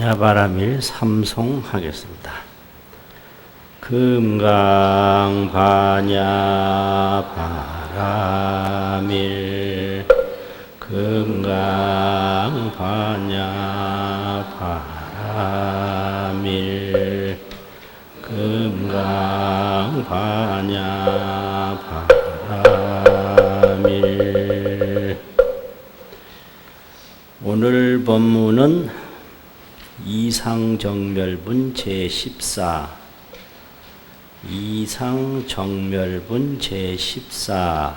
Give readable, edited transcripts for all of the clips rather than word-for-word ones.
반야바라밀 삼송하겠습니다. 금강반야바라밀 금강반야바라밀 금강반야바라밀. 오늘 법문은 이상정멸분 제14 이상정멸분 제14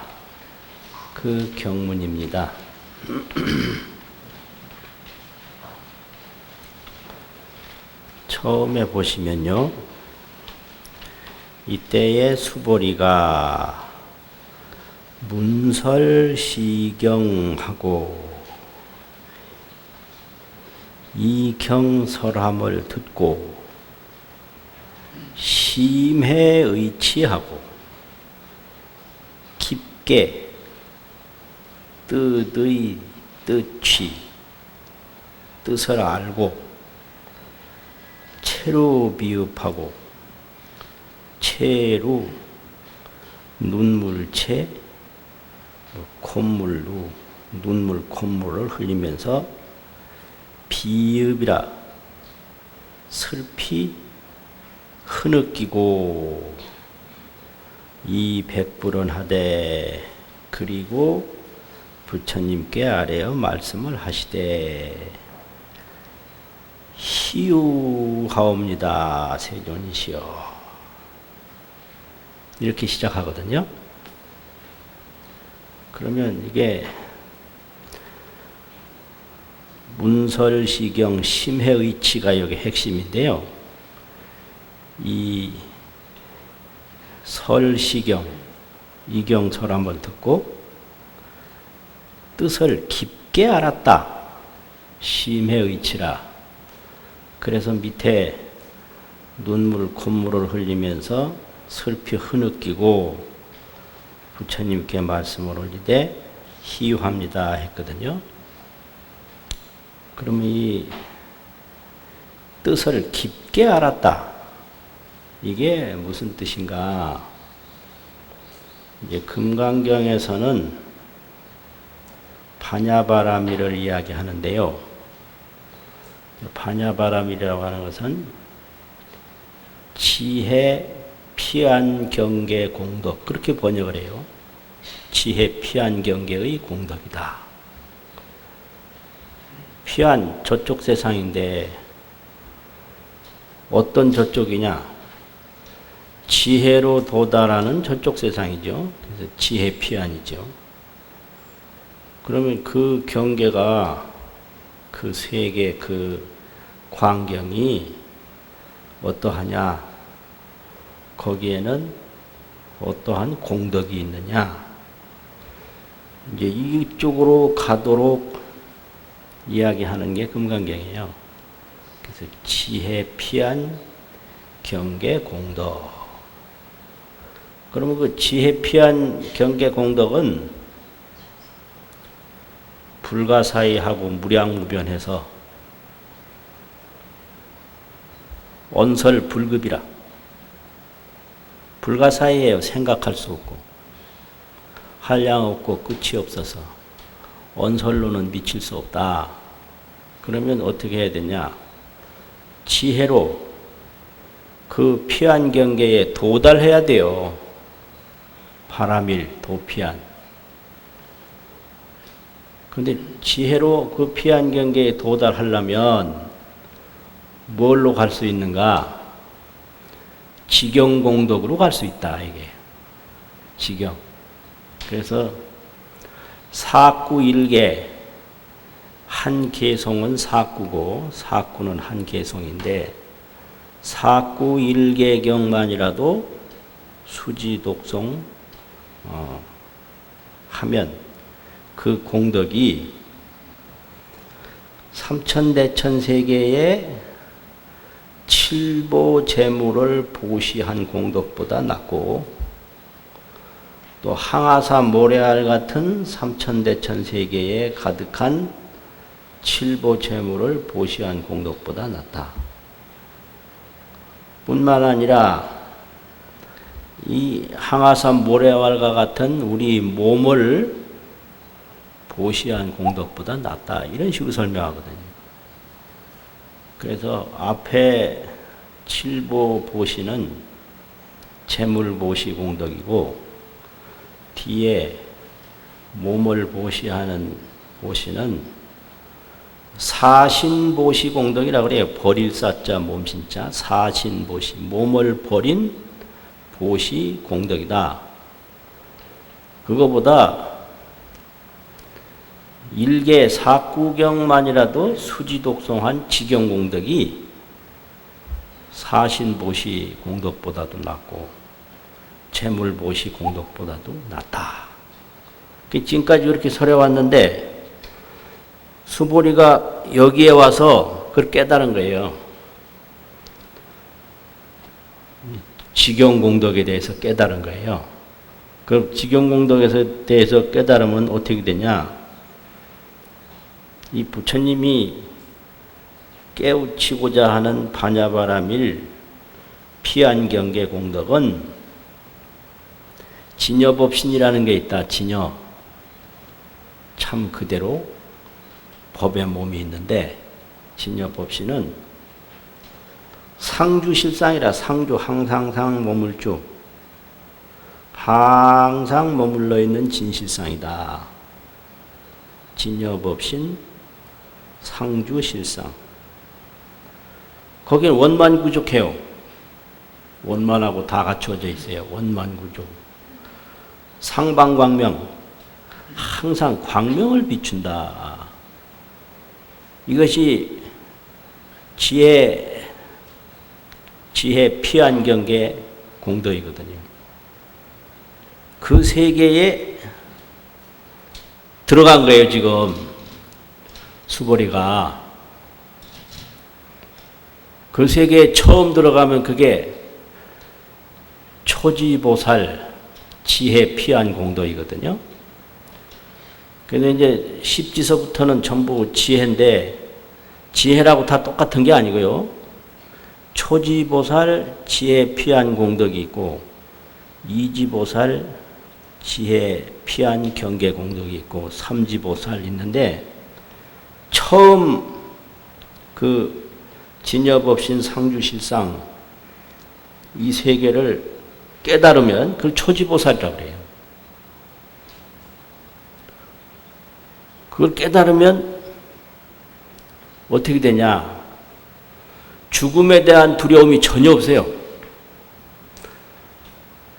그 경문입니다. 처음에 보시면요, 이때의 수보리가 문설시경하고 이경설함을 듣고 심해의치하고 깊게 뜻의 뜻이 뜻을 알고 채로 비읍하고 채로 눈물채 콧물로 눈물 콧물을 흘리면서 비읍이라 슬피 흐느끼고 이 백불은 하되, 그리고 부처님께 아뢰어 말씀을 하시되 희유하옵니다 세존이시여, 이렇게 시작하거든요. 그러면 이게 문설시경 심해의치가 여기 핵심인데요. 이 설시경, 이경설 한번 듣고 뜻을 깊게 알았다. 심해의치라. 그래서 밑에 눈물, 콧물을 흘리면서 슬피 흐느끼고 부처님께 말씀을 올리되 희유합니다 했거든요. 그러면 이 뜻을 깊게 알았다. 이게 무슨 뜻인가? 이제 금강경에서는 반야바라밀을 이야기하는데요. 반야바라밀이라고 하는 것은 지혜 피안 경계 공덕, 그렇게 번역을 해요. 지혜 피안 경계의 공덕이다. 피안 저쪽 세상인데 어떤 저쪽이냐? 지혜로 도달하는 저쪽 세상이죠. 그래서 지혜 피안이죠. 그러면 그 경계가, 그 세계 그 광경이 어떠하냐? 거기에는 어떠한 공덕이 있느냐? 이제 이쪽으로 가도록 이야기하는 게 금강경이에요. 그래서 지혜 피안 경계 공덕. 그러면 그 지혜 피안 경계 공덕은 불가사의하고 무량무변해서 언설불급이라. 불가사의예요. 생각할 수 없고 한량 없고 끝이 없어서 언설로는 미칠 수 없다. 그러면 어떻게 해야 되냐? 지혜로 그 피안 경계에 도달해야 돼요. 바라밀 도피안. 그런데 지혜로 그 피안 경계에 도달하려면 뭘로 갈 수 있는가? 지경공덕으로 갈 수 있다. 이게 지경. 그래서 사구일계, 한 개송은 사구고 사구는 한 개송인데, 사구일계경만이라도 수지독송 하면 그 공덕이 삼천대천세계의 칠보재물을 보시한 공덕보다 낫고, 또 항아사 모래알 같은 삼천대천 세계에 가득한 칠보채물을 보시한 공덕보다 낫다. 뿐만 아니라 이 항아산 모래알과 같은 우리 몸을 보시한 공덕보다 낫다. 이런 식으로 설명하거든요. 그래서 앞에 칠보 보시는 재물 보시 공덕이고 뒤에 몸을 보시하는 보시는 사신보시 공덕이라고 그래요. 버릴 사자 몸신자 사신보시 몸을 버린 보시 공덕이다. 그거보다 일개 사구경만이라도 수지독송한 지경공덕이 사신보시 공덕보다도 낫고 재물보시 공덕보다도 낫다. 지금까지 이렇게 설해왔는데 수보리가 여기에 와서 그걸 깨달은 거예요. 지경공덕에 대해서 깨달은 거예요. 그럼 지경공덕에 대해서 깨달으면 어떻게 되냐? 이 부처님이 깨우치고자 하는 반야바라밀 피안경계 공덕은 진여법신이라는 게 있다. 진여. 참 그대로 법의 몸이 있는데 진여법신은 상주실상이라 상주 항상상 머물주 항상 머물러 있는 진실상이다. 진여법신 상주실상. 거기는 원만구족해요. 원만하고 다 갖춰져 있어요. 원만구족. 상방광명. 항상 광명을 비춘다. 이것이 지혜 피안경계 공덕이거든요. 그 세계에 들어간 거예요, 지금. 수보리가. 그 세계에 처음 들어가면 그게 초지보살 지혜 피안 공덕이거든요. 근데 이제 십지서부터는 전부 지혜인데 지혜라고 다 똑같은 게 아니고요. 초지보살 지혜 피안 공덕이 있고 이지보살 지혜 피안 경계 공덕이 있고 삼지보살 있는데 처음 그 진여법신 상주실상 이 세계를 깨달으면 그걸 초지보살이라고 그래요. 그걸 깨달으면 어떻게 되냐? 죽음에 대한 두려움이 전혀 없어요.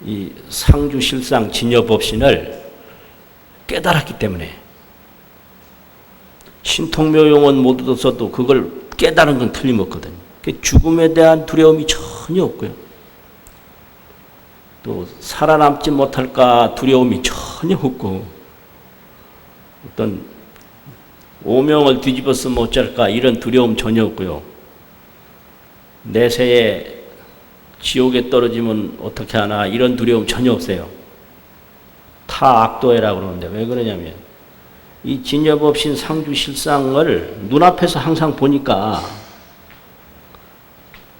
이 상주실상 진여법신을 깨달았기 때문에 신통묘용은 모두 써도 그걸 깨달은 건 틀림없거든요. 죽음에 대한 두려움이 전혀 없고요. 또 살아남지 못할까 두려움이 전혀 없고 어떤 오명을 뒤집어쓰면 어쩔까 이런 두려움 전혀 없고요. 내세에 지옥에 떨어지면 어떻게 하나 이런 두려움 전혀 없어요. 타악도해라고 그러는데 왜 그러냐면 이 진여법신 상주실상을 눈앞에서 항상 보니까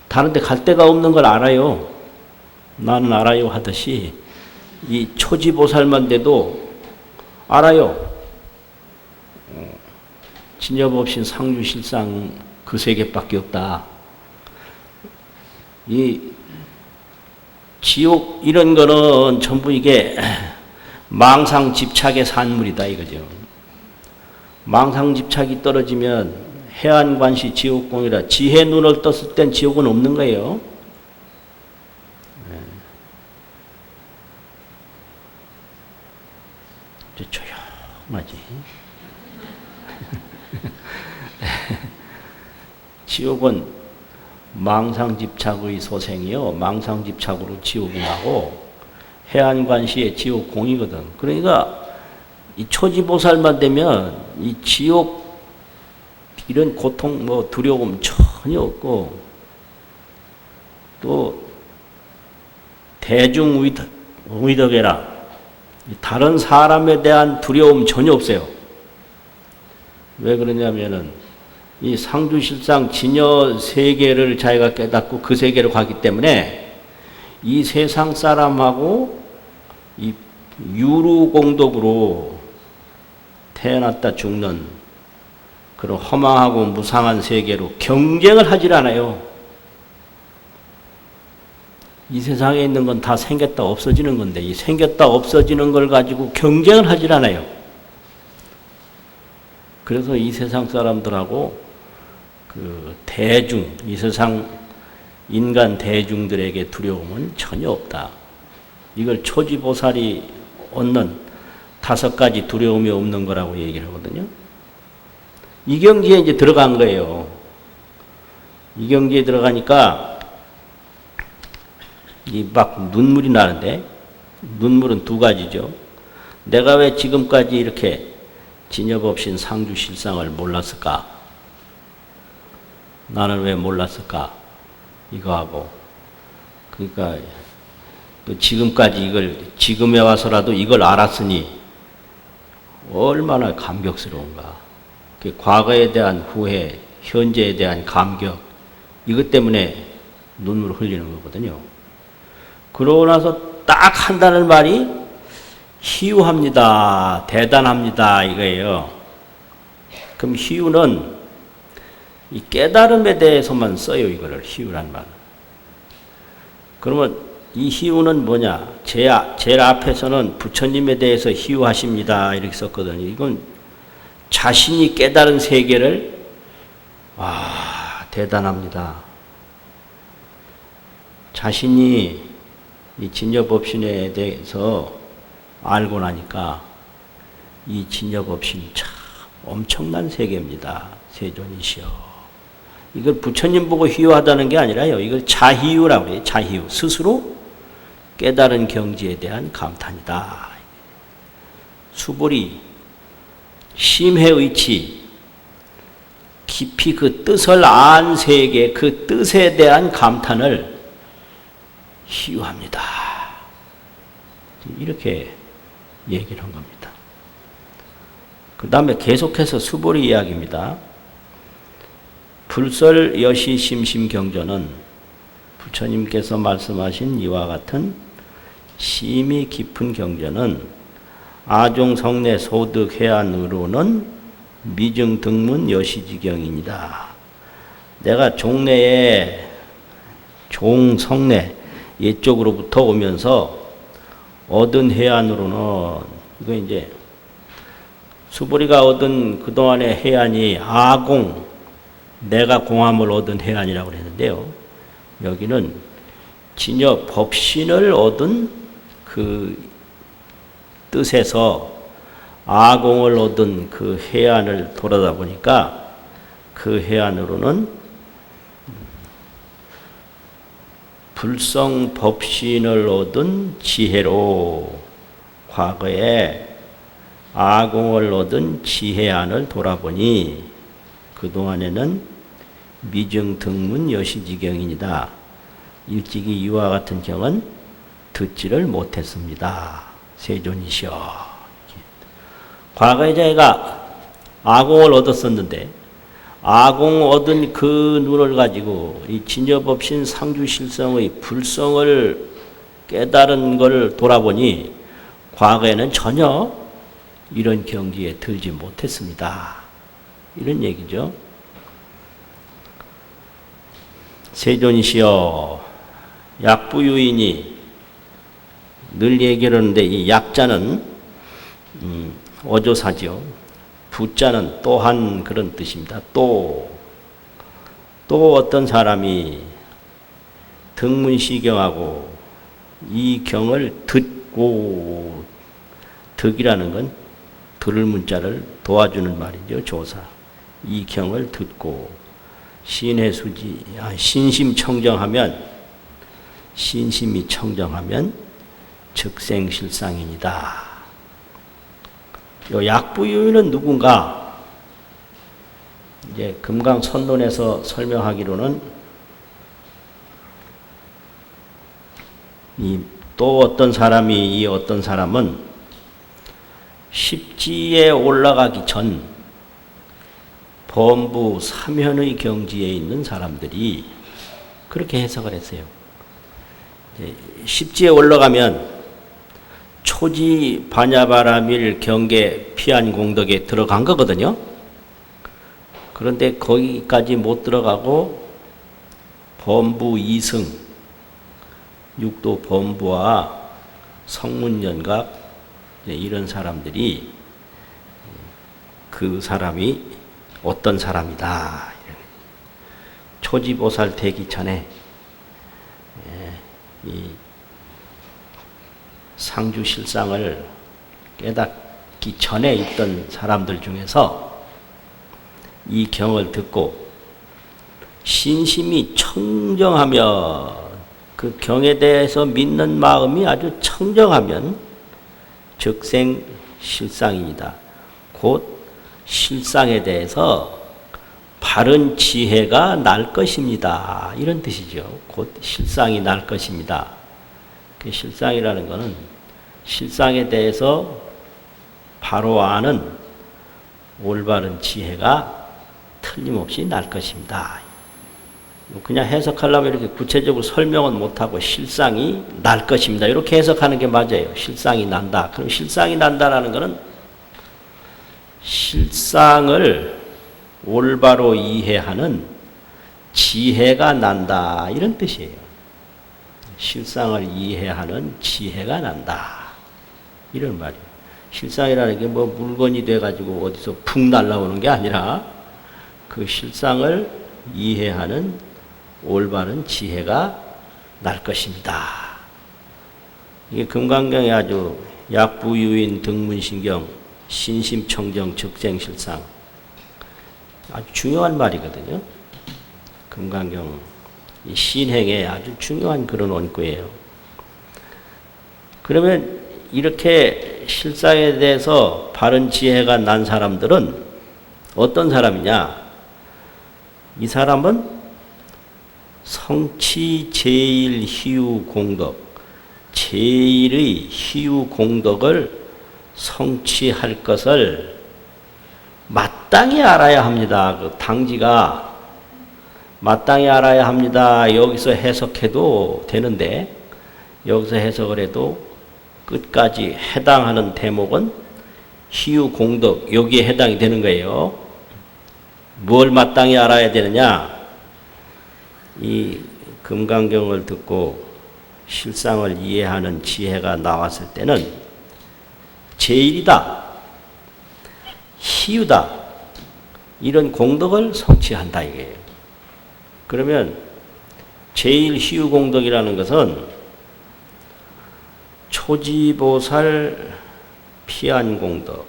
다른 데 갈 데가 없는 걸 알아요. 나는 알아요 하듯이 이 초지보살만 돼도 알아요. 진여법신 상주실상 그 세계밖에 없다. 이 지옥 이런 거는 전부 이게 망상집착의 산물이다 이거죠. 망상집착이 떨어지면 해안관시 지옥공이라 지혜 눈을 떴을 땐 지옥은 없는 거예요. 이제 조용하지. 지옥은 망상집착의 소생이요. 망상집착으로 지옥이 나고 해안관시의 지옥공이거든. 그러니까 이 초지보살만 되면 이 지옥 이런 고통 뭐 두려움 전혀 없고 또 대중의덕에라 다른 사람에 대한 두려움 전혀 없어요. 왜 그러냐면은 이 상주실상 진여 세계를 자기가 깨닫고 그 세계로 가기 때문에 이 세상 사람하고 이 유루공덕으로 태어났다 죽는 그런 허망하고 무상한 세계로 경쟁을 하질 않아요. 이 세상에 있는 건 다 생겼다 없어지는 건데 이 생겼다 없어지는 걸 가지고 경쟁을 하질 않아요. 그래서 이 세상 사람들하고 그 대중, 이 세상 인간 대중들에게 두려움은 전혀 없다. 이걸 초지보살이 얻는 5가지 두려움이 없는 거라고 얘기를 하거든요. 이 경지에 이제 들어간 거예요. 이 경지에 들어가니까 이 막 눈물이 나는데 눈물은 2가지죠. 내가 왜 지금까지 이렇게 진여법신 상주실상을 몰랐을까? 나는 왜 몰랐을까? 이거하고 그러니까 지금까지 이걸 지금에 와서라도 이걸 알았으니 얼마나 감격스러운가. 과거에 대한 후회, 현재에 대한 감격 이것 때문에 눈물을 흘리는 거거든요. 그러고 나서 딱 한다는 말이 희유합니다. 대단합니다. 이거예요. 그럼 희유는 이 깨달음에 대해서만 써요. 이거를 희유란 말. 그러면 이 희유는 뭐냐? 제일 앞에서는 부처님에 대해서 희유하십니다. 이렇게 썼거든요. 이건 자신이 깨달은 세계를 대단합니다. 자신이 이 진여법신에 대해서 알고 나니까 이 진여법신 참 엄청난 세계입니다. 세존이시여. 이걸 부처님 보고 희유하다는 게 아니라요. 이걸 자희유라고 해요. 자희유. 스스로 깨달은 경지에 대한 감탄이다. 수불이 심해의치 깊이 그 뜻을 안 세계 그 뜻에 대한 감탄을 희유합니다. 이렇게 얘기를 한 겁니다. 그 다음에 계속해서 수보리 이야기입니다. 불설 여시 심심 경전은 부처님께서 말씀하신 이와 같은 심이 깊은 경전은 아종 성내 소득 해안으로는 미증 등문 여시지경입니다. 내가 종내에 종성내 이쪽으로부터 오면서 얻은 해안으로는 이거 이제 수보리가 얻은 그동안의 해안이 아공 내가 공함을 얻은 해안이라고 했는데요. 여기는 진여 법신을 얻은 그 뜻에서 아공을 얻은 그 해안을 돌아다 보니까 그 해안으로는 불성 법신을 얻은 지혜로 과거에 아공을 얻은 지혜안을 돌아보니 그동안에는 미증 등문 여시지경이니다. 일찍이 이와 같은 경은 듣지를 못했습니다. 세존이시여. 과거에 자기가 아공을 얻었었는데 아공 얻은 그 눈을 가지고 이 진여법신 상주실성의 불성을 깨달은 걸 돌아보니 과거에는 전혀 이런 경지에 들지 못했습니다. 이런 얘기죠. 세존이시여, 약부유인이 늘 얘기를 하는데 이 약자는 어조사죠. 부자는 또한 그런 뜻입니다. 또 어떤 사람이 등문시경하고 이 경을 듣고, 득이라는 건 들을 문자를 도와주는 말이죠. 조사. 이 경을 듣고 신해수지 신심이 청정하면 즉생실상이니다. 요 약부유인은 누군가? 이제 금강선론에서 설명하기로는 이 또 어떤 사람이 이 어떤 사람은 십지에 올라가기 전 범부 삼현의 경지에 있는 사람들이 그렇게 해석을 했어요. 십지에 올라가면 초지 반야바라밀 경계 피안공덕에 들어간 거거든요. 그런데 거기까지 못 들어가고 범부 이승, 육도 범부와 성문연각 이런 사람들이 그 사람이 어떤 사람이다. 초지보살 되기 전에 이 상주실상을 깨닫기 전에 있던 사람들 중에서 이 경을 듣고 신심이 청정하면, 그 경에 대해서 믿는 마음이 아주 청정하면 즉생 실상입니다. 곧 실상에 대해서 바른 지혜가 날 것입니다. 이런 뜻이죠. 곧 실상이 날 것입니다. 그 실상이라는 것은 실상에 대해서 바로 아는 올바른 지혜가 틀림없이 날 것입니다. 그냥 해석하려면 이렇게 구체적으로 설명은 못하고 실상이 날 것입니다. 이렇게 해석하는 게 맞아요. 실상이 난다. 그럼 실상이 난다라는 것은 실상을 올바로 이해하는 지혜가 난다. 이런 뜻이에요. 실상을 이해하는 지혜가 난다. 이런 말이에요. 실상이라는 게 뭐 물건이 돼가지고 어디서 푹 날라오는 게 아니라 그 실상을 이해하는 올바른 지혜가 날 것입니다. 이게 금강경에 아주 약부유인 등문신경 신심청정 즉생실상 아주 중요한 말이거든요. 금강경 이 신행에 아주 중요한 그런 원구예요. 그러면 이렇게 실상에 대해서 바른 지혜가 난 사람들은 어떤 사람이냐? 이 사람은 성취 제일 희유 공덕, 제일의 희유 공덕을 성취할 것을 마땅히 알아야 합니다. 그 당지가 마땅히 알아야 합니다. 여기서 해석해도 되는데 여기서 해석을 해도 끝까지 해당하는 대목은 희유 공덕 여기에 해당이 되는 거예요. 뭘 마땅히 알아야 되느냐? 이 금강경을 듣고 실상을 이해하는 지혜가 나왔을 때는 제일이다, 희유다, 이런 공덕을 성취한다 이게요. 그러면 제일 희유 공덕이라는 것은 초지보살 피안 공덕,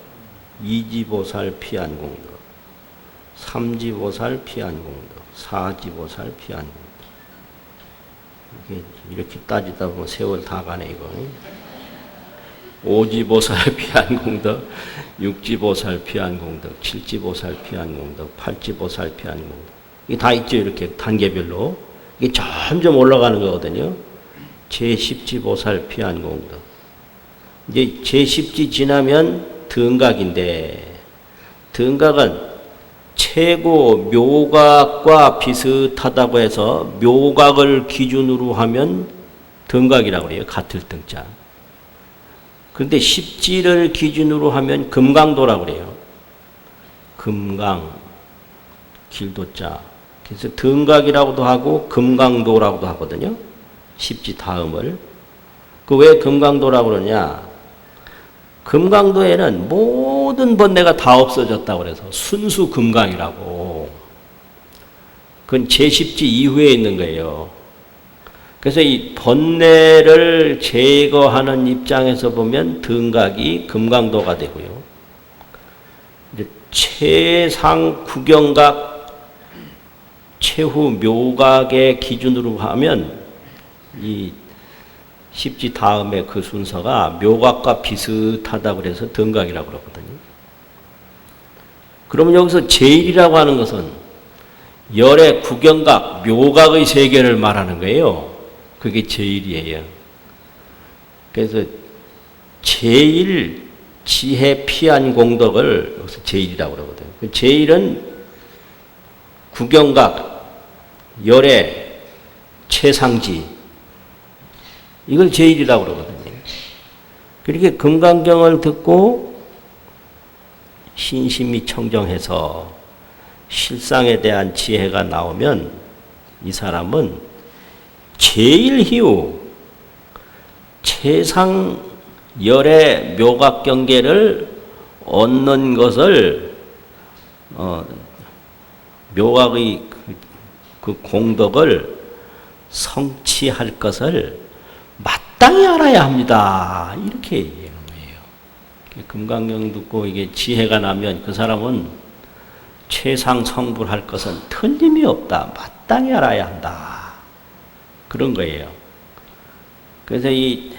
이지보살 피안 공덕, 삼지보살 피안 공덕, 사지보살 피안 공덕. 이렇게 따지다 보면 세월 다 가네 이거. 오지보살 피안 공덕, 육지보살 피안 공덕, 칠지보살 피안 공덕, 팔지보살 피안 공덕. 이게 다 있죠. 이렇게 단계별로. 이게 점점 올라가는 거거든요. 제10지보살 피안 공덕. 이제 제10지 지나면 등각인데, 등각은 최고 묘각과 비슷하다고 해서 묘각을 기준으로 하면 등각이라고 해요. 같을 등자. 그런데 십지를 기준으로 하면 금강도라고 그래요. 금강, 길도자. 그래서 등각이라고도 하고 금강도라고도 하거든요. 십지 다음을. 그 왜 금강도라고 그러냐? 금강도에는 모든 번뇌가 다 없어졌다고 그래서 순수 금강이라고. 그건 제10지 이후에 있는 거예요. 그래서 이 번뇌를 제거하는 입장에서 보면 등각이 금강도가 되고요. 이제 최상 구경각, 최후 묘각의 기준으로 하면 이 십지 다음에 그 순서가 묘각과 비슷하다고 그래서 등각이라고 그러거든요. 그러면 여기서 제일이라고 하는 것은 열의 구경각, 묘각의 세계를 말하는 거예요. 그게 제일이에요. 그래서 제일 지혜 피안 공덕을 여기서 제일이라고 그러거든요. 제일은 구경각, 열애, 최상지 이걸 제일이라고 그러거든요. 그렇게 금강경을 듣고 신심이 청정해서 실상에 대한 지혜가 나오면 이 사람은 제일희우 최상 열의 묘각경계를 얻는 것을 묘각의 그 공덕을 성취할 것을 마땅히 알아야 합니다. 이렇게 얘기하는 거예요. 금강경 듣고 이게 지혜가 나면 그 사람은 최상성불할 것은 틀림이 없다. 마땅히 알아야 한다. 그런 거예요. 그래서 이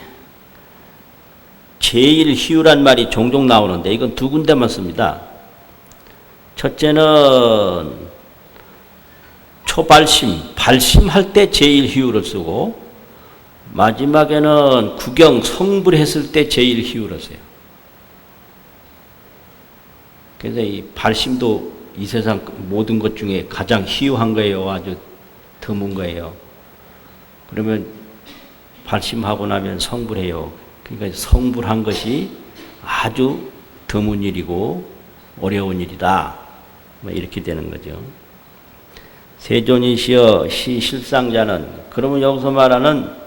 제일희유란 말이 종종 나오는데 이건 두 군데만 씁니다. 첫째는 초발심, 발심할 때 제일희유를 쓰고 마지막에는 구경, 성불했을 때 제일희유를 써요. 그래서 이 발심도 이 세상 모든 것 중에 가장 희유한 거예요. 아주 드문 거예요. 그러면 발심하고 나면 성불해요. 그러니까 성불한 것이 아주 드문 일이고 어려운 일이다. 뭐 이렇게 되는 거죠. 세존이시여 시실상자는 그러면 여기서 말하는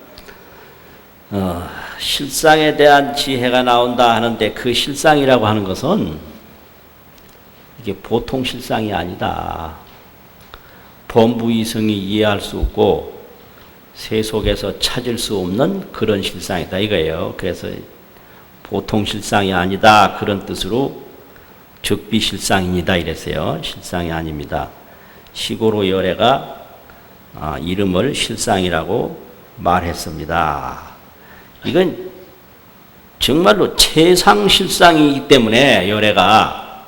실상에 대한 지혜가 나온다 하는데 그 실상이라고 하는 것은 이게 보통 실상이 아니다. 범부이성이 이해할 수 없고 세속에서 찾을 수 없는 그런 실상이다 이거예요. 그래서 보통 실상이 아니다 그런 뜻으로 적비실상입니다 이랬어요. 실상이 아닙니다. 시고로 열애가 이름을 실상이라고 말했습니다. 이건 정말로 최상실상이기 때문에 열애가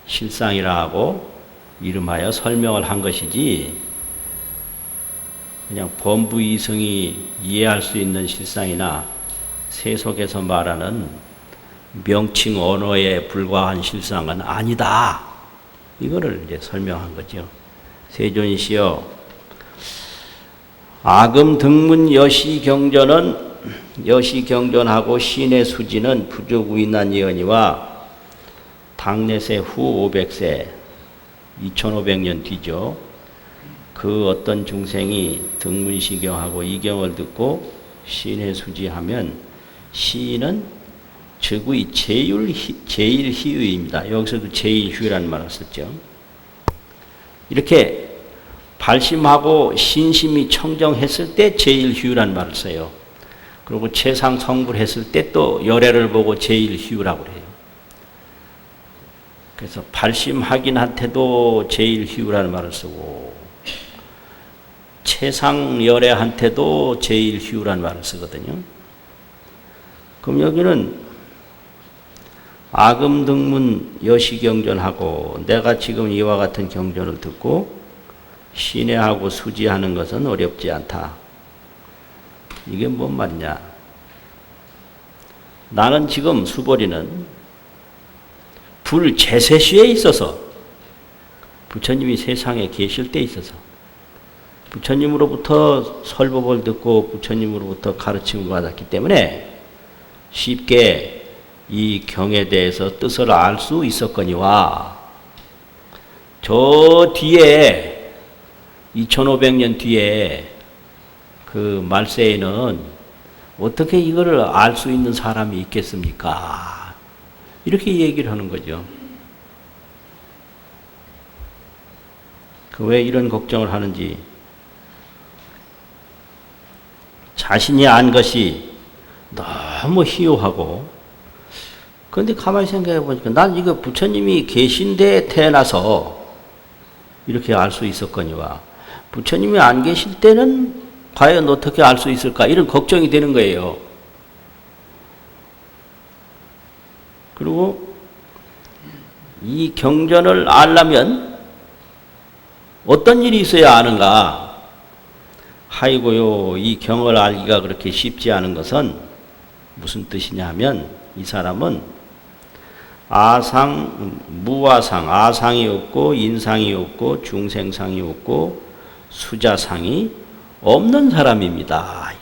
실상이라 하고 이름하여 설명을 한 것이지 그냥 범부이성이 이해할 수 있는 실상이나 세속에서 말하는 명칭 언어에 불과한 실상은 아니다. 이거를 이제 설명한 거죠. 세존이시여 아금 등문 여시경전은 여시경전하고 신의 수지는 부족우인한 예언이와 당내세 후 500세 2500년 뒤죠. 그 어떤 중생이 등문시경하고 이경을 듣고 신의 수지하면 시인은 즉의 제일희유입니다. 여기서도 제일희유라는 말을 썼죠. 이렇게 발심하고 신심이 청정했을 때 제일희유라는 말을 써요. 그리고 최상성불했을 때 또 열애를 보고 제일희유라고 해요. 그래서 발심하긴한테도 제일희유라는 말을 쓰고 최상열애한테도 제일희유라는 말을 쓰거든요. 그럼 여기는 아금등문 여시경전하고 내가 지금 이와 같은 경전을 듣고 신뢰하고 수지하는 것은 어렵지 않다. 이게 뭔 말이냐? 나는 지금 수보리는 불제세시에 있어서 부처님이 세상에 계실 때 있어서 부처님으로부터 설법을 듣고 부처님으로부터 가르침을 받았기 때문에 쉽게 이 경에 대해서 뜻을 알 수 있었거니와 저 뒤에 2500년 뒤에 그 말세에는 어떻게 이거를 알 수 있는 사람이 있겠습니까? 이렇게 얘기를 하는 거죠. 왜 이런 걱정을 하는지 자신이 안 것이 너무 희유하고 그런데 가만히 생각해 보니까 난 이거 부처님이 계신 데에 태어나서 이렇게 알 수 있었거니와 부처님이 안 계실 때는 과연 어떻게 알 수 있을까 이런 걱정이 되는 거예요. 그리고 이 경전을 알려면 어떤 일이 있어야 아는가? 하이고요, 이 경을 알기가 그렇게 쉽지 않은 것은 무슨 뜻이냐 하면 이 사람은 무아상, 아상이 없고 인상이 없고 중생상이 없고 수자상이 없는 사람입니다.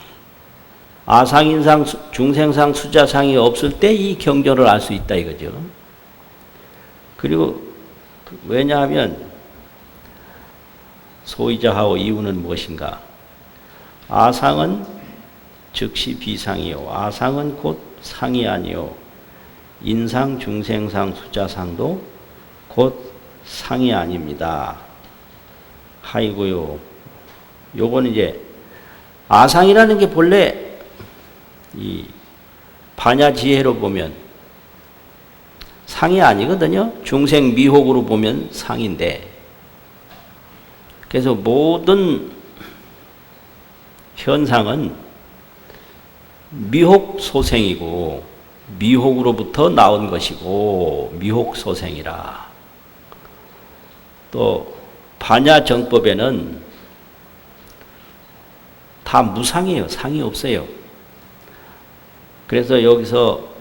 아상, 인상, 중생상, 수자상이 없을 때 이 경전을 알 수 있다 이거죠. 그리고 왜냐하면 소이자하오 이유는 무엇인가? 아상은 즉시 비상이요. 아상은 곧 상이 아니요. 인상, 중생상, 수자상도 곧 상이 아닙니다. 하이고요. 요건 이제 아상이라는 게 본래 이 반야지혜로 보면 상이 아니거든요. 중생 미혹으로 보면 상인데, 그래서 모든 현상은 미혹 소생이고 미혹으로부터 나온 것이고 미혹 소생이라. 또 반야 정법에는 다 무상이에요. 상이 없어요. 그래서 여기서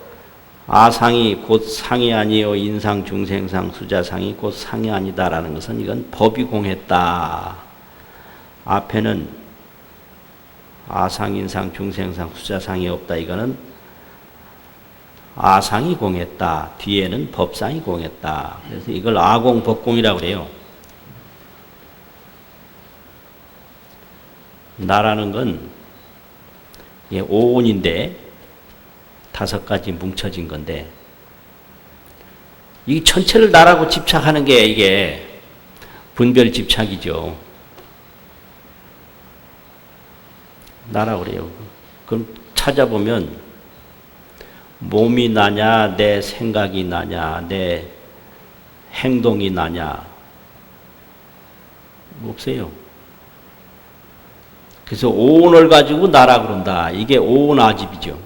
아상이 곧 상이 아니요 인상, 중생상, 수자상이 곧 상이 아니다라는 것은 이건 법이 공했다. 앞에는 아상, 인상, 중생상, 수자상이 없다. 이거는 아상이 공했다. 뒤에는 법상이 공했다. 그래서 이걸 아공법공이라고 그래요. 나라는 건 오온인데 다섯 가지 뭉쳐진 건데, 이 전체를 나라고 집착하는 게 이게 분별 집착이죠. 나라고 그래요. 그럼 찾아보면 몸이 나냐, 내 생각이 나냐, 내 행동이 나냐, 없어요. 그래서 오온을 가지고 나라 그런다. 이게 오온아집이죠.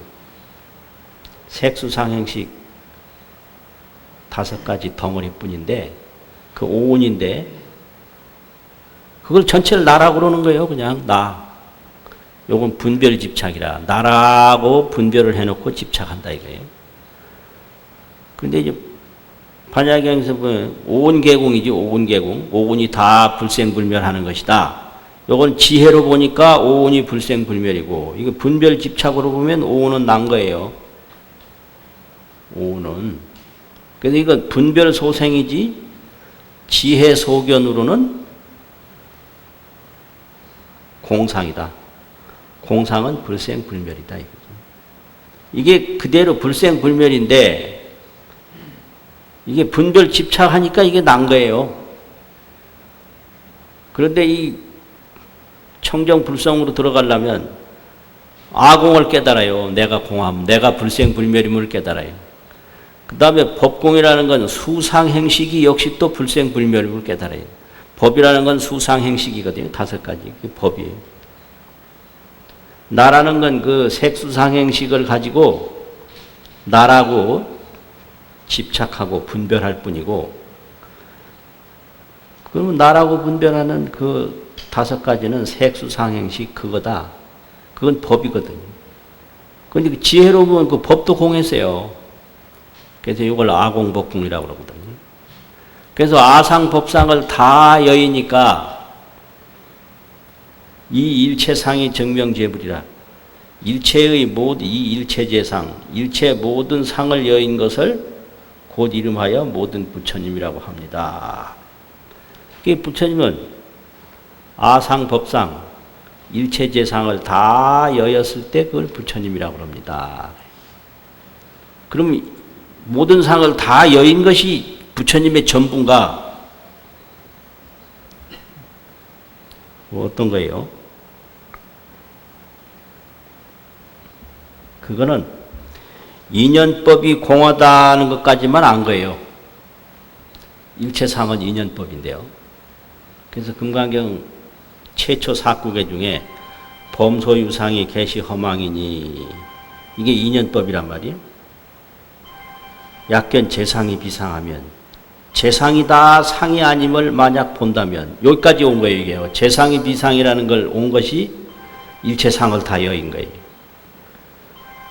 색수상행식 다섯 가지 덩어리뿐인데 그 오온인데 그걸 전체를 나라고 그러는 거예요. 그냥 나. 요건 분별 집착이라. 나라고 분별을 해놓고 집착한다 이거예요. 근데 이제 반야경에서 보면 오온계공이지. 오온계공. 오온이 다 불생불멸하는 것이다. 요건 지혜로 보니까 오온이 불생불멸이고, 이거 분별 집착으로 보면 오온은 난 거예요. 오온은. 그래서 이건 분별 소생이지 지혜 소견으로는 공상이다. 공상은 불생불멸이다. 이게 그대로 불생불멸인데 이게 분별 집착하니까 이게 난 거예요. 그런데 이 청정불성으로 들어가려면 아공을 깨달아요. 내가 공함, 내가 불생불멸임을 깨달아요. 그 다음에 법공이라는 건 수상행식이 역시 또 불생불멸임을 깨달아요. 법이라는 건 수상행식이거든요. 다섯 가지. 그게 법이에요. 나라는 건 그 색수상행식을 가지고 나라고 집착하고 분별할 뿐이고, 그러면 나라고 분별하는 그 다섯 가지는 색수상행식 그거다. 그건 법이거든요. 그런데 그 지혜로 보면 그 법도 공했어요. 그래서 이걸 아공법공이라고 그러거든요. 그래서 아상법상을 다 여의니까 이 일체상이 정명제불이라. 일체의 모든 이 일체제상, 일체 모든 상을 여인 것을 곧 이름하여 모든 부처님이라고 합니다. 그 부처님은 아상법상, 일체제상을 다 여였을 때 그걸 부처님이라고 합니다. 그럼 모든 상을 다 여인 것이 부처님의 전부인가? 어떤 거예요? 그거는 인연법이 공하다는 것까지만 안 거예요. 일체상은 인연법인데요. 그래서 금강경 최초 사구계 중에 범소유상이 개시 허망이니, 이게 인연법이란 말이에요. 약견 재상이 비상하면, 재상이 다 상이 아님을 만약 본다면, 여기까지 온 거예요. 이게요. 재상이 비상이라는 걸 온 것이 일체상을 다 여인 거예요.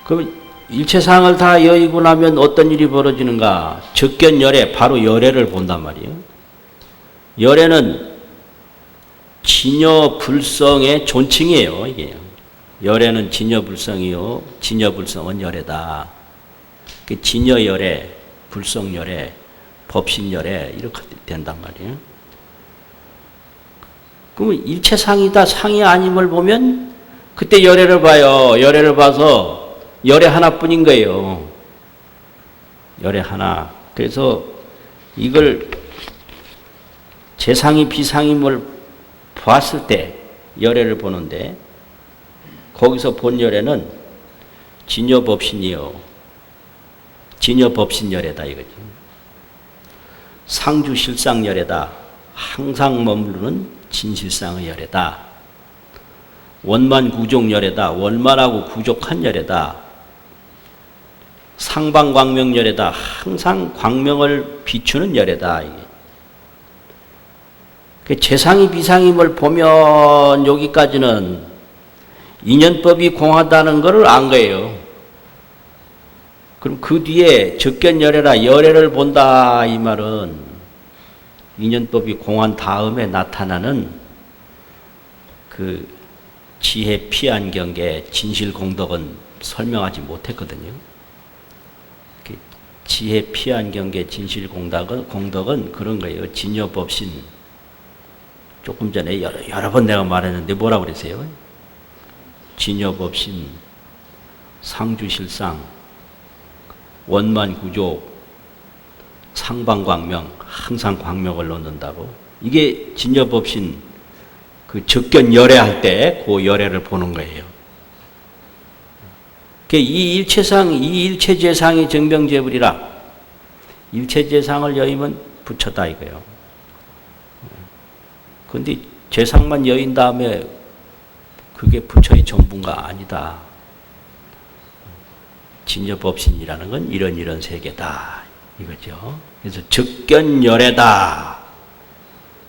그럼 일체상을 다 여의고 나면 어떤 일이 벌어지는가? 적견열애, 바로 열애를 본단 말이에요. 열애는 진여불성의 존칭이에요. 이게 열애는 진여불성이요, 진여불성은 열애다. 진여열애, 불성열애, 법신열애 이렇게 된단 말이에요. 그러면 일체상이다 상이 아님을 보면 그때 열애를 봐요. 열애를 봐서 열애 하나뿐인 거예요. 열애 하나. 그래서 이걸 재상이 비상임을 봤을 때 열애를 보는데 거기서 본 열애는 진여법신이요. 진여법신열애다 이거지. 상주실상열애다. 항상 머무르는 진실상의 열애다. 원만구족열애다. 원만하고 구족한 열애다. 상방광명열애다. 항상 광명을 비추는 열애다. 이게 재상이 비상임을 보면 여기까지는 인연법이 공하다는 것을 안 거예요. 그럼 그 뒤에 적견열애라 열애를 본다 이 말은 인연법이 공한 다음에 나타나는 그 지혜 피안경계 진실공덕은 설명하지 못했거든요. 지혜 피안경계 진실공덕은 그런 거예요. 진여법신. 조금 전에 여러 번 내가 말했는데 뭐라고 그랬어요? 진여법신, 상주실상, 원만구조, 상방광명, 항상 광명을 놓는다고. 이게 진여법신 그 적견열애할 때 그 열애를 보는 거예요. 이 일체상, 이 일체재상이 정병재불이라. 일체재상을 여의면 부처다 이거예요. 그런데 재상만 여인 다음에 그게 부처의 전부가 아니다. 진여법신이라는 건 이런 세계다. 이거죠. 그래서 적견열애다.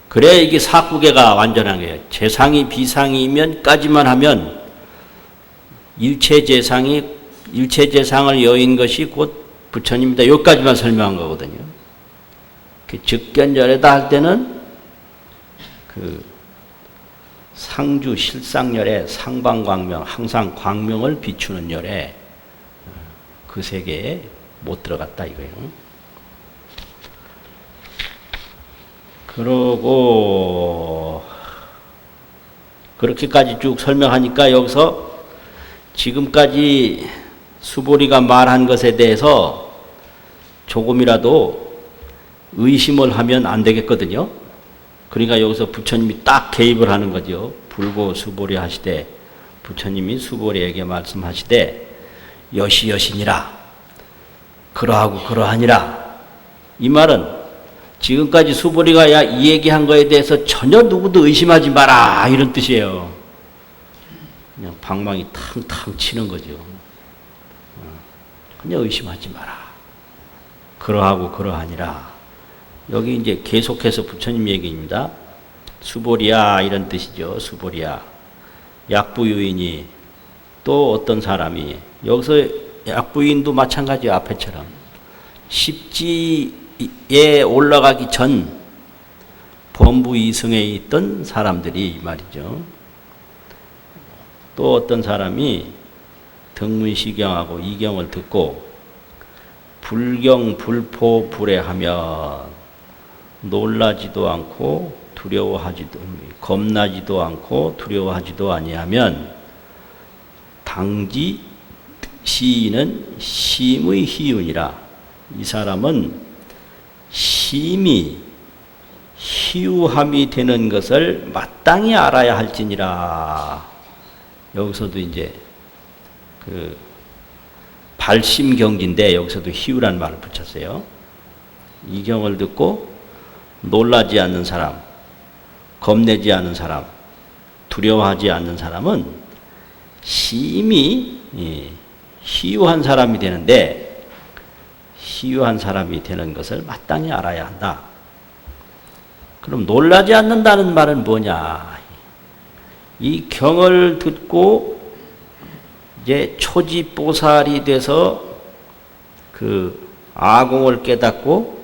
그래 이게 사구계가 완전한 거예요. 재상이 비상이면까지만 하면 일체재상을 여인 것이 곧 부처님이다. 여기까지만 설명한 거거든요. 그 적견열애다 할 때는 그 상주 실상열애, 상방광명, 항상 광명을 비추는 열애, 그 세계에 못 들어갔다 이거예요. 그러고 그렇게까지 쭉 설명하니까 여기서 지금까지 수보리가 말한 것에 대해서 조금이라도 의심을 하면 안 되겠거든요. 그러니까 여기서 부처님이 딱 개입을 하는 거죠. 불고 수보리 하시되 부처님이 수보리에게 말씀하시되 여시여시니라. 그러하고 그러하니라. 이 말은 지금까지 수보리가 이 얘기한 거에 대해서 전혀 누구도 의심하지 마라 이런 뜻이에요. 그냥 방망이 탕탕 치는 거죠. 그냥 의심하지 마라. 그러하고 그러하니라. 여기 이제 계속해서 부처님 얘기입니다. 수보리야 이런 뜻이죠. 수보리야. 약부유인이 또 어떤 사람이 여기서 약부인도 마찬가지예요. 앞에처럼 십지에 올라가기 전 범부 이승에 있던 사람들이 말이죠. 또 어떤 사람이 등문시경하고 이경을 듣고 불경 불포 불애하면 놀라지도 않고 겁나지도 않고 두려워하지도 아니하면 당지 시인은 심의 희운이라. 이 사람은 심이 희우함이 되는 것을 마땅히 알아야 할지니라. 여기서도 이제 그 발심경지인데 여기서도 희우란 말을 붙였어요. 이 경을 듣고 놀라지 않는 사람, 겁내지 않는 사람, 두려워하지 않는 사람은 심히 희유한 사람이 되는데 희유한 사람이 되는 것을 마땅히 알아야 한다. 그럼 놀라지 않는다는 말은 뭐냐? 이 경을 듣고 이제 초지보살이 돼서 그 아공을 깨닫고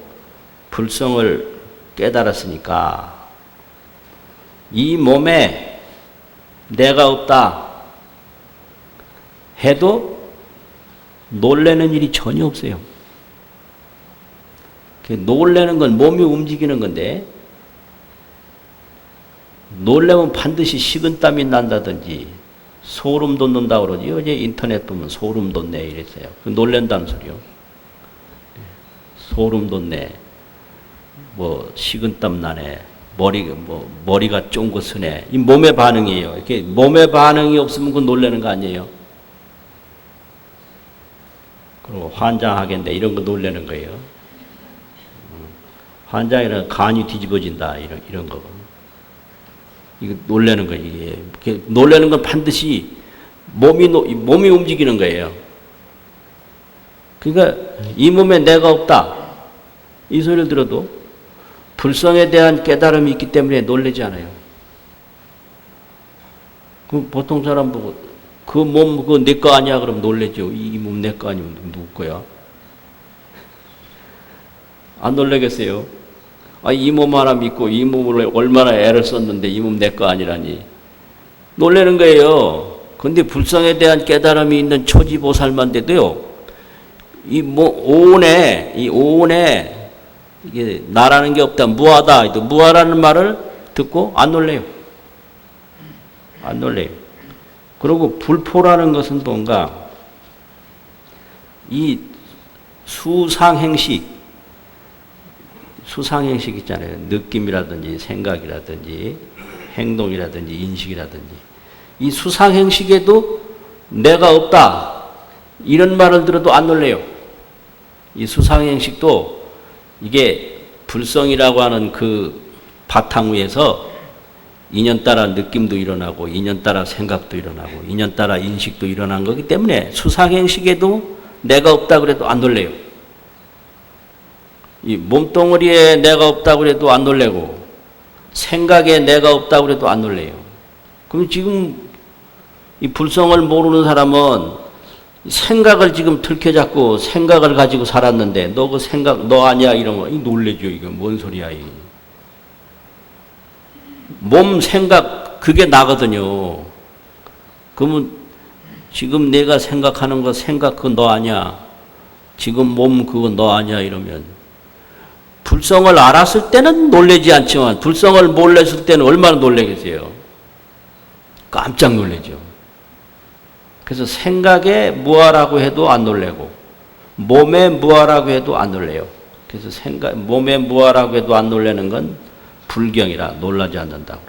불성을 깨달았으니까 이 몸에 내가 없다 해도 놀래는 일이 전혀 없어요. 놀래는 건 몸이 움직이는 건데 놀래면 반드시 식은땀이 난다든지 소름 돋는다고 그러지. 어제 인터넷 보면 소름 돋네 이랬어요. 놀랜다는 소리요. 소름 돋네. 뭐 식은땀 나네. 머리가 쫑긋하네. 이 몸의 반응이에요. 이렇게 몸의 반응이 없으면 그 놀라는 거 아니에요. 그리고 환장하겠네 이런 거 놀라는 거예요. 환장이란 간이 뒤집어진다 이런 거. 이거 놀라는 거예요. 이게 놀라는 건 반드시 몸이 움직이는 거예요. 그러니까 이 몸에 내가 없다 이 소리를 들어도 불성에 대한 깨달음이 있기 때문에 놀라지 않아요. 그 보통 사람 보고 그 몸 그거 내 거 아니야 그러면 놀라죠. 이 몸 내 거 아니면 누구 거야? 안 놀라겠어요? 이 몸 하나 믿고 이 몸을 얼마나 애를 썼는데 이 몸 내 거 아니라니 놀라는 거예요. 그런데 불성에 대한 깨달음이 있는 초지보살만 돼도요. 이 오온에 이게 나라는 게 없다 무하다 무하라는 말을 듣고 안 놀래요. 안 놀래요. 그리고 불포라는 것은 뭔가 이 수상행식 있잖아요. 느낌이라든지 생각이라든지 행동이라든지 인식이라든지 이 수상행식에도 내가 없다 이런 말을 들어도 안 놀래요. 이 수상행식도 이게 불성이라고 하는 그 바탕 위에서 인연따라 느낌도 일어나고 인연따라 생각도 일어나고 인연따라 인식도 일어난 거기 때문에 수상행식에도 내가 없다 그래도 안 놀래요. 이 몸뚱어리에 내가 없다 그래도 안 놀래고 생각에 내가 없다 그래도 안 놀래요. 그럼 지금 이 불성을 모르는 사람은 생각을 지금 들켜잡고 생각을 가지고 살았는데 너 그 생각 너 아니야 이런 거 놀래죠. 이거 뭔 소리야 이. 몸 생각 그게 나거든요. 그러면 지금 내가 생각하는 거 생각 그거 너 아니야. 지금 몸 그거 너 아니야 이러면 불성을 알았을 때는 놀라지 않지만 불성을 몰랐을 때는 얼마나 놀라겠어요. 깜짝 놀라죠. 그래서 생각에 무하라고 해도 안 놀래고 몸에 무하라고 해도 안 놀래요. 그래서 몸에 무하라고 해도 안 놀라는 건 불경이라 놀라지 않는다고.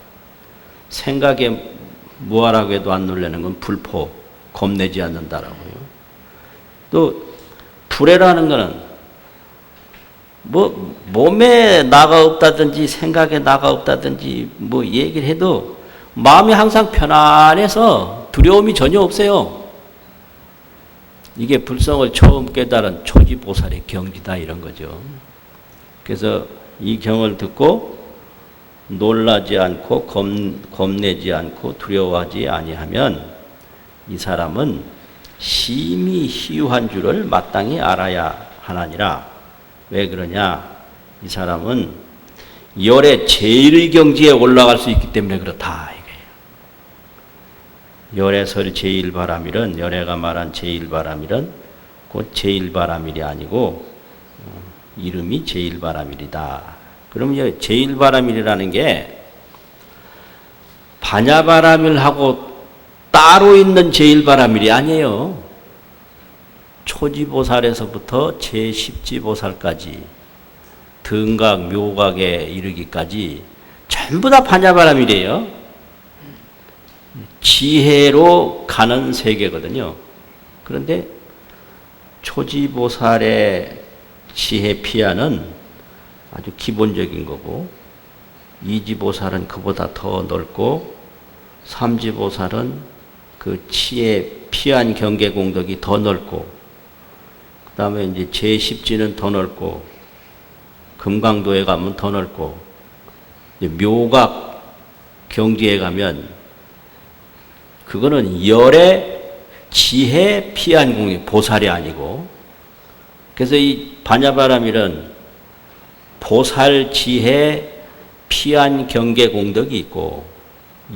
생각에 무하라고 해도 안 놀라는 건 불포, 겁내지 않는다라고요. 또 불해라는 거는 뭐 몸에 나가 없다든지 생각에 나가 없다든지 뭐 얘기를 해도 마음이 항상 편안해서 두려움이 전혀 없어요. 이게 불성을 처음 깨달은 초지보살의 경지다 이런 거죠. 그래서 이 경을 듣고 놀라지 않고 겁내지 않고 두려워하지 아니하면 이 사람은 심히 희유한 줄을 마땅히 알아야 하나니라. 왜 그러냐? 이 사람은 열의 제1경지에 올라갈 수 있기 때문에 그렇다. 열에서 제1바람일은 열애가 말한 제1바람일은 곧 제1바람일이 아니고 이름이 제1바람일이다. 그러면 제1바람일이라는 게 반야바람일하고 따로 있는 제1바람일이 아니에요. 초지보살에서부터 제10지보살까지 등각, 묘각에 이르기까지 전부 다 반야바람일이에요. 지혜로 가는 세계거든요. 그런데 초지보살의 지혜 피하는 아주 기본적인 거고 이지보살은 그보다 더 넓고 삼지보살은 그 지혜 피한 경계 공덕이 더 넓고 그 다음에 이제 제10지는 더 넓고 금강도에 가면 더 넓고 묘각 경지에 가면 그거는 열의 지혜 피한 공덕, 보살이 아니고. 그래서 이 반야바라밀은 보살 지혜 피한 경계 공덕이 있고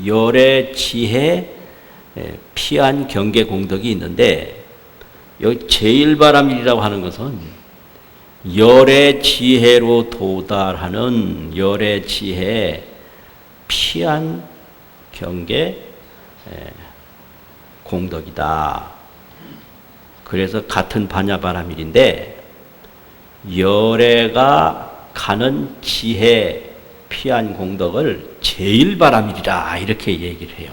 열의 지혜 피한 경계 공덕이 있는데, 여기 제일바라밀이라고 하는 것은 열의 지혜로 도달하는 열의 지혜 피한 경계 공덕이다. 그래서 같은 반야바라밀인데 열애가 가는 지혜 피한 공덕을 제일바라밀이라 이렇게 얘기를 해요.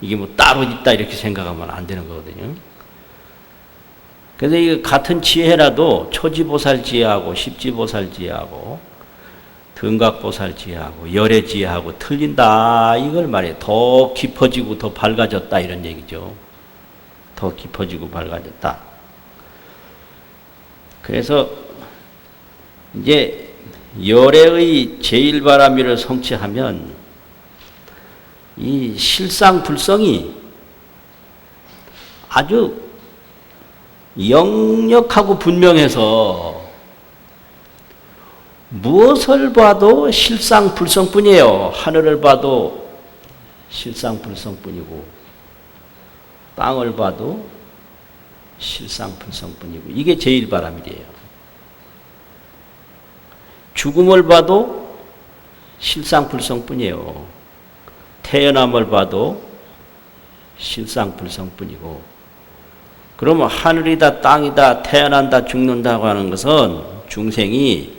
이게 뭐 따로 있다 이렇게 생각하면 안 되는 거거든요. 그래서 이 같은 지혜라도 초지보살 지혜하고 십지보살 지혜하고 등각보살 지혜하고 열애 지혜하고 틀린다 이걸 말해요. 더 깊어지고 더 밝아졌다 이런 얘기죠. 더 깊어지고 밝아졌다. 그래서 이제 열애의 제일바라밀을 성취하면 이 실상불성이 아주 역력하고 분명해서 무엇을 봐도 실상불성뿐이에요. 하늘을 봐도 실상불성뿐이고 땅을 봐도 실상불성뿐이고 이게 제일바라밀이에요. 죽음을 봐도 실상불성뿐이에요. 태어남을 봐도 실상불성뿐이고, 그러면 하늘이다 땅이다 태어난다 죽는다고 하는 것은 중생이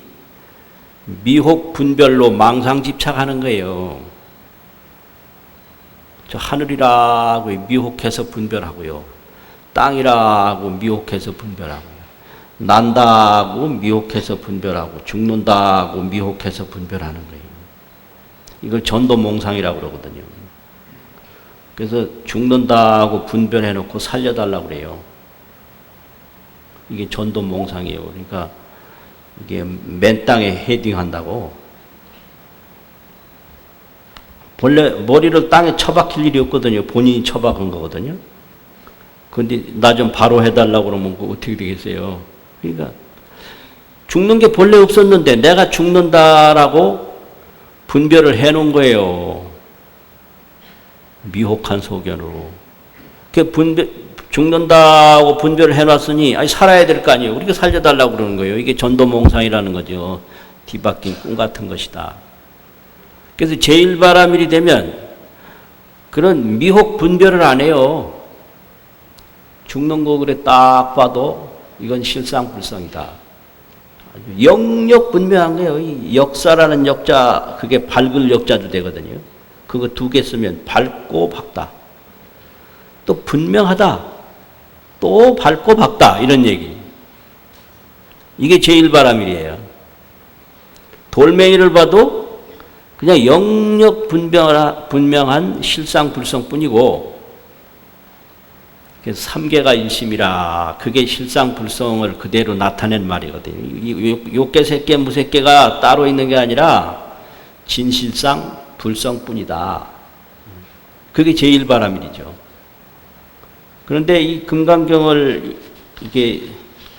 미혹 분별로 망상집착하는 거예요. 저 하늘이라고 미혹해서 분별하고요, 땅이라고 미혹해서 분별하고요, 난다고 미혹해서 분별하고 죽는다고 미혹해서 분별하는 거예요. 이걸 전도몽상이라고 그러거든요. 그래서 죽는다고 분별해놓고 살려달라고 그래요. 이게 전도몽상이에요. 그러니까 이게 맨 땅에 헤딩한다고. 본래 머리를 땅에 처박힐 일이 없거든요. 본인이 처박은 거거든요. 그런데 나 좀 바로 해달라고 그러면 어떻게 되겠어요? 그러니까 죽는 게 본래 없었는데 내가 죽는다라고 분별을 해놓은 거예요. 미혹한 소견으로. 죽는다고 분별을 해놨으니 아니 살아야 될 거 아니에요. 우리가 살려달라고 그러는 거예요. 이게 전도몽상이라는 거죠. 뒤바뀐 꿈 같은 것이다. 그래서 제일바라밀이 되면 그런 미혹 분별을 안 해요. 죽는 거 그래 딱 봐도 이건 실상불성이다. 역력 분명한 거예요. 이 역사라는 역자, 그게 밝을 역자도 되거든요. 그거 두 개 쓰면 밝고 밝다. 또 분명하다. 또 밝고 밝다. 이런 얘기. 이게 제일바라밀이에요. 돌멩이를 봐도 그냥 역력 분명한 실상불성뿐이고, 그래서 삼계가 일심이라 그게 실상불성을 그대로 나타낸 말이거든요. 요계 색계 무색계가 따로 있는 게 아니라 진실상 불성뿐이다. 그게 제일바라밀이죠. 그런데 이 금강경을 이게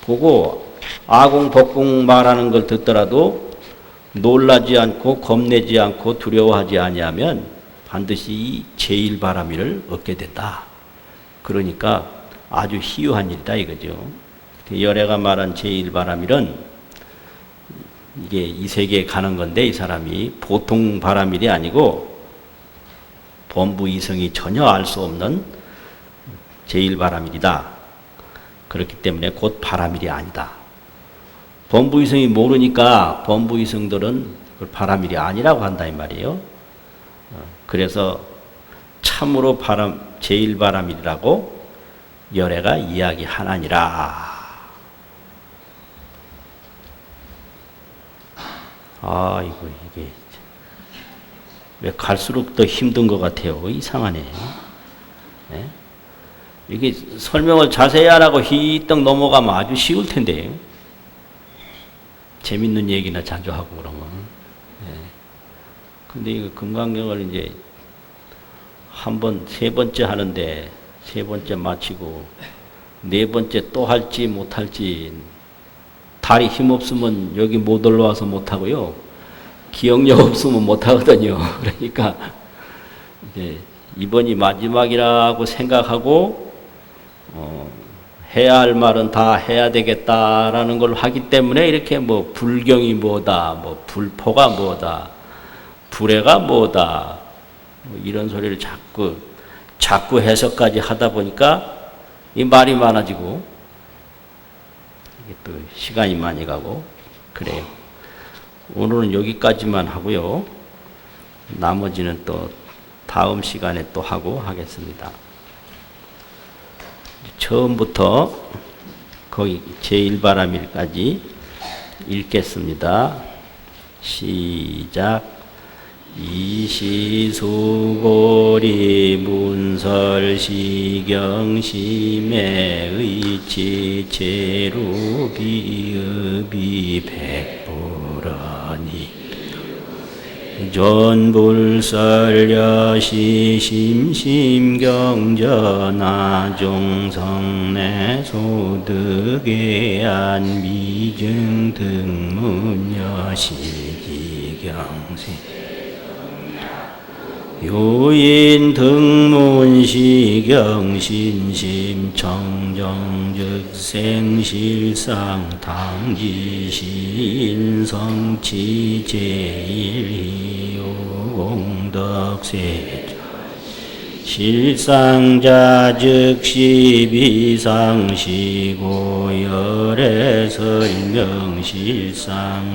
보고 아공 법공 말하는 걸 듣더라도 놀라지 않고 겁내지 않고 두려워하지 아니하면 반드시 이 제일바라밀을 얻게 된다. 그러니까 아주 희유한 일이다 이거죠. 열애가 말한 제일바라밀은 이게 이 세계에 가는 건데, 이 사람이 보통 바라밀이 아니고 범부이성이 전혀 알 수 없는 제일바라밀이다. 그렇기 때문에 곧 바라밀이 아니다. 범부이성이 모르니까 범부이성들은 바라밀이 아니라고 한다 이 말이에요. 그래서 참으로 제일바라밀이라고 열애가 이야기하나니라. 이게 왜 갈수록 더 힘든 것 같아요. 이상하네. 네? 이게 설명을 자세히 하라고 휘떡 넘어가면 아주 쉬울 텐데. 재밌는 얘기나 자주 하고 그러면. 네. 근데 이거 금강경을 이제 한 번, 세 번째 하는데 세 번째 마치고 네 번째 또 할지 못할지 다리 힘 없으면 여기 못 올라와서 못하고요. 기억력 없으면 못하거든요. 그러니까 이제 이번이 마지막이라고 생각하고 해야 할 말은 다 해야 되겠다라는 걸 하기 때문에 이렇게 뭐 불경이 뭐다, 뭐 불포가 뭐다, 불해가 뭐다, 뭐 이런 소리를 자꾸 해석까지 하다 보니까 이 말이 많아지고 이게 또 시간이 많이 가고 그래요. 오늘은 여기까지만 하고요. 나머지는 또 다음 시간에 또 하고 하겠습니다. 처음부터 거기 제1바라밀까지 읽겠습니다. 시작. 이시수고리 문설시경심의 의치 제루비읍이 백불하니 존불설여시심심경전하 종성내 소득에안 미증등문여시기경세 요인 등문시경신심 청정즉생실상 당지시인성치 제1희용덕세 실상자 즉시 비상시고 열애설명 실상세존나금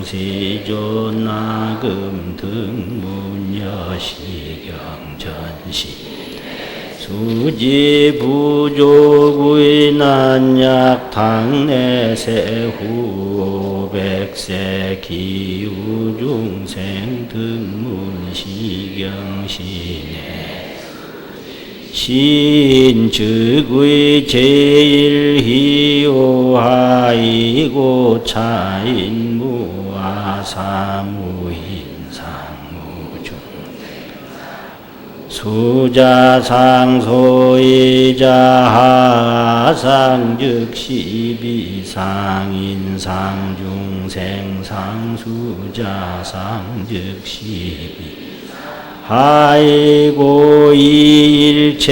등문여시경전시 수지부조구의 난약 당내세후 백세 기우중생 등문시경시네 신즉의 제일희오하이고 차인무아사무인상무중 수자상소이자하상즉시비상인상중생상수자상즉시비 하이고 이일체제상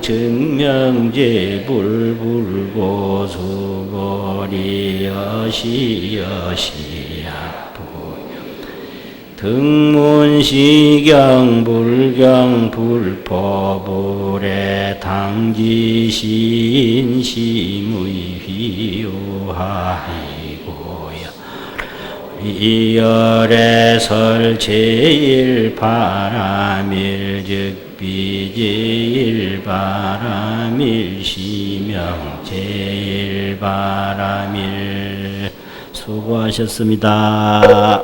증명제 불불고 수고리 여시여시약부 등문시경 불경 불포불에 당지시인 시무이휘요하이 이열애설 제일바라밀 즉 비제일바라밀 시명 제일바라밀 수고하셨습니다.